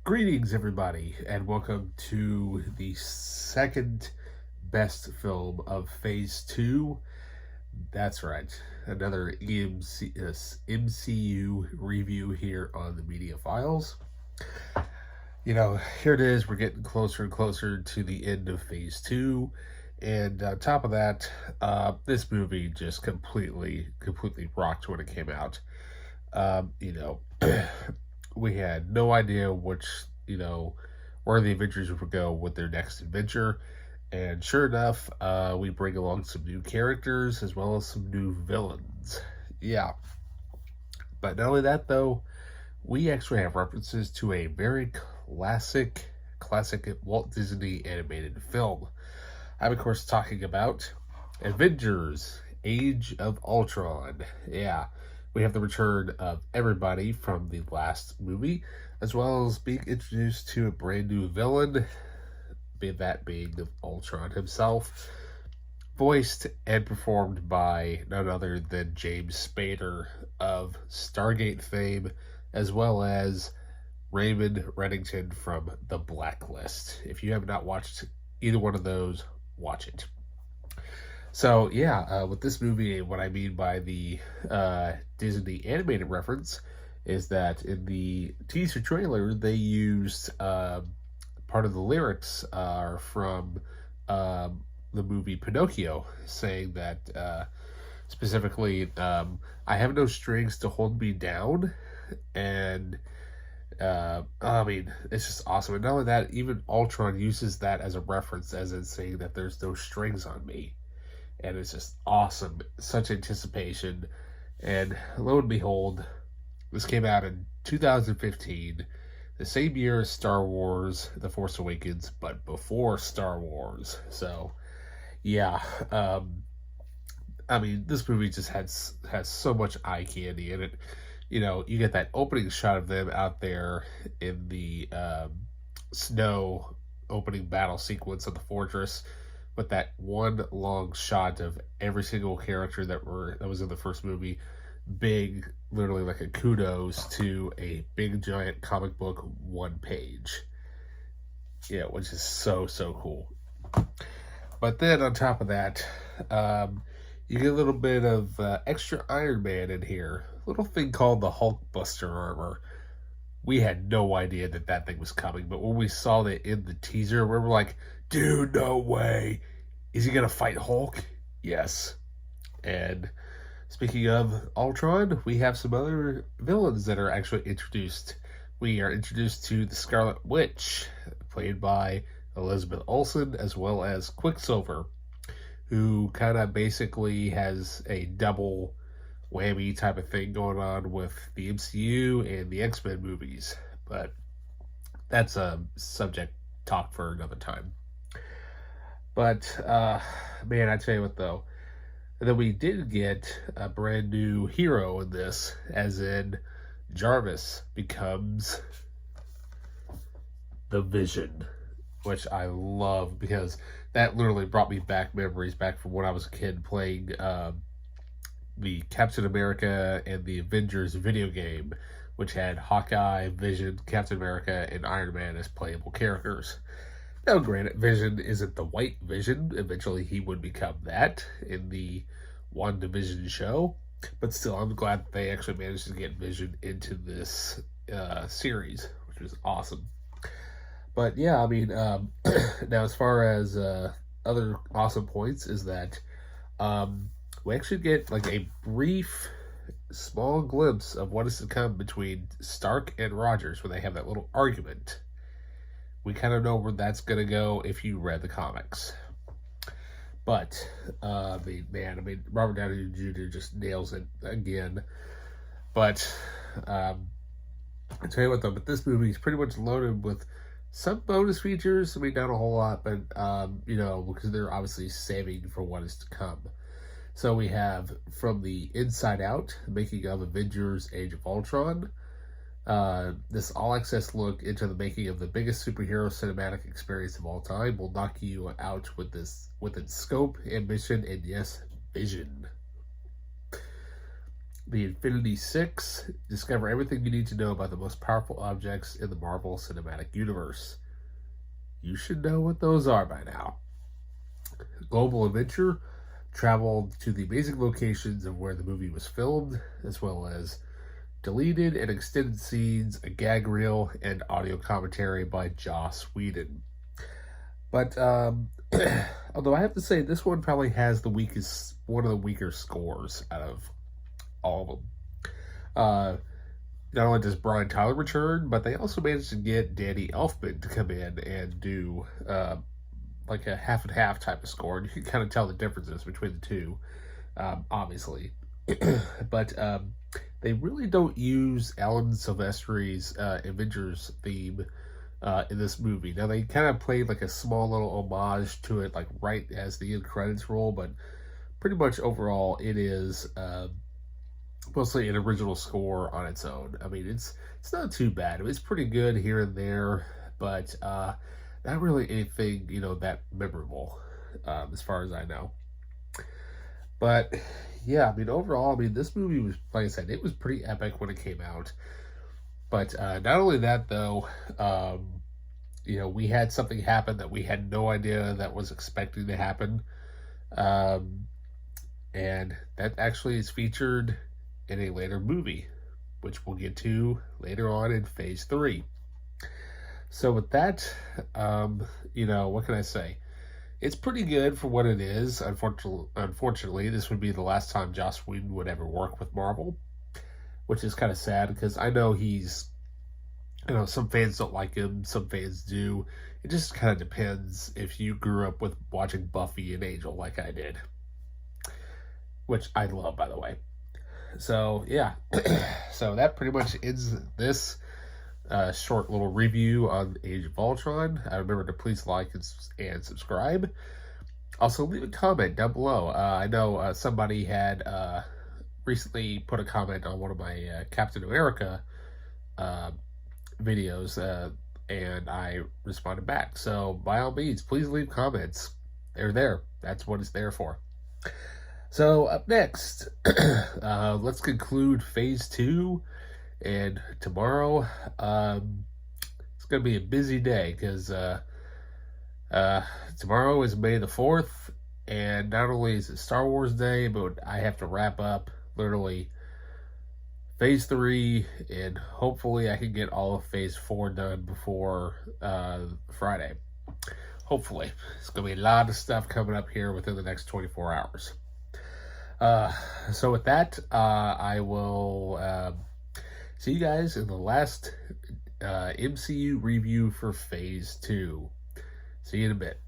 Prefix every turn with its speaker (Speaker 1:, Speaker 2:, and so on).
Speaker 1: Greetings, everybody, and welcome to the second best film of Phase 2. That's right, another MCU review here on the Media Files. Here it is, we're getting closer and closer to the end of Phase 2. And on top of that, this movie just completely rocked when it came out. Um, you know, we had no idea where the Avengers would go with their next adventure. And sure enough, we bring along some new characters as well as some new villains. Yeah. But not only that, though, we actually have references to a very classic Walt Disney animated film. I'm, of course, talking about Avengers Age of Ultron. Yeah. We have the return of everybody from the last movie, as well as being introduced to a brand new villain, that being Ultron himself, voiced and performed by none other than James Spader of Stargate fame, as well as Raymond Reddington from The Blacklist. If you have not watched either one of those, watch it. So with this movie, what I mean by the Disney animated reference is that in the teaser trailer, they used part of the lyrics from the movie Pinocchio, saying that specifically, I have no strings to hold me down, and it's just awesome. And not only that, even Ultron uses that as a reference, as in saying that there's no strings on me. And it's just awesome. Such anticipation. And lo and behold, this came out in 2015, the same year as Star Wars The Force Awakens, but before Star Wars. So, this movie just has so much eye candy in it. You get that opening shot of them out there in the snow opening battle sequence of the fortress, with that one long shot of every single character that was in the first movie, big, literally like a kudos to a big giant comic book one page. Yeah, which is so cool. But then on top of that, you get a little bit of extra Iron Man in here. A little thing called the Hulkbuster armor. We had no idea that thing was coming, but when we saw that in the teaser, we were like, dude, no way. Is he going to fight Hulk? Yes. And speaking of Ultron, we have some other villains that are actually introduced. We are introduced to the Scarlet Witch, played by Elizabeth Olsen, as well as Quicksilver, who kind of basically has a double whammy type of thing going on with the MCU and the X-Men movies. But that's a subject talk for another time. But, man, I tell you what, though. Then we did get a brand new hero in this, as in Jarvis becomes the Vision, which I love because that literally brought me memories back from when I was a kid playing the Captain America and the Avengers video game, which had Hawkeye, Vision, Captain America, and Iron Man as playable characters. Now, granted, Vision isn't the white Vision. Eventually, he would become that in the WandaVision show. But still, I'm glad that they actually managed to get Vision into this series, which was awesome. But now as far as other awesome points is that we actually get like a brief, small glimpse of what is to come between Stark and Rogers, where they have that little argument. We kind of know where that's going to go if you read the comics. But, Robert Downey Jr. just nails it again. But, I tell you what though, but this movie is pretty much loaded with some bonus features. Not a whole lot, but, because they're obviously saving for what is to come. So we have from the inside out, making of Avengers Age of Ultron. This all-access look into the making of the biggest superhero cinematic experience of all time will knock you out with its scope, ambition, and yes, vision. The Infinity Six. Discover everything you need to know about the most powerful objects in the Marvel Cinematic Universe. You should know what those are by now. Global Adventure. Travel to the amazing locations of where the movie was filmed, as well as deleted and extended scenes, a gag reel, and audio commentary by Joss Whedon. But although I have to say this one probably has one of the weaker scores out of all of them. Not only does Brian Tyler return, but they also managed to get Danny Elfman to come in and do like a half and half type of score. And you can kind of tell the differences between the two, obviously. But they really don't use Alan Silvestri's Avengers theme in this movie. Now, they kind of played like a small little homage to it, like right as the end credits roll, but pretty much overall, it is mostly an original score on its own. I mean, it's not too bad. It's pretty good here and there, but not really anything, that memorable, as far as I know. But yeah, I mean, overall, I mean, this movie was, like I said, it was pretty epic when it came out. But not only that, though, we had something happen that we had no idea that was expecting to happen. And that actually is featured in a later movie, which we'll get to later on in Phase 3. So with that, what can I say? It's pretty good for what it is. Unfortunately, this would be the last time Joss Whedon would ever work with Marvel, which is kind of sad because I know some fans don't like him, some fans do. It just kind of depends if you grew up with watching Buffy and Angel like I did, which I love, by the way. So, yeah. So that pretty much ends this short little review on Age of Ultron. Remember to please like and subscribe. Also, leave a comment down below. I know somebody had recently put a comment on one of my Captain America videos, and I responded back. So, by all means, please leave comments. They're there. That's what it's there for. So, up next, let's conclude Phase 2. And tomorrow, it's going to be a busy day because tomorrow is May the 4th. And not only is it Star Wars Day, but I have to wrap up literally Phase 3. And hopefully I can get all of Phase 4 done before Friday. Hopefully. It's going to be a lot of stuff coming up here within the next 24 hours. So with that, I will see you guys in the last MCU review for Phase 2. See you in a bit.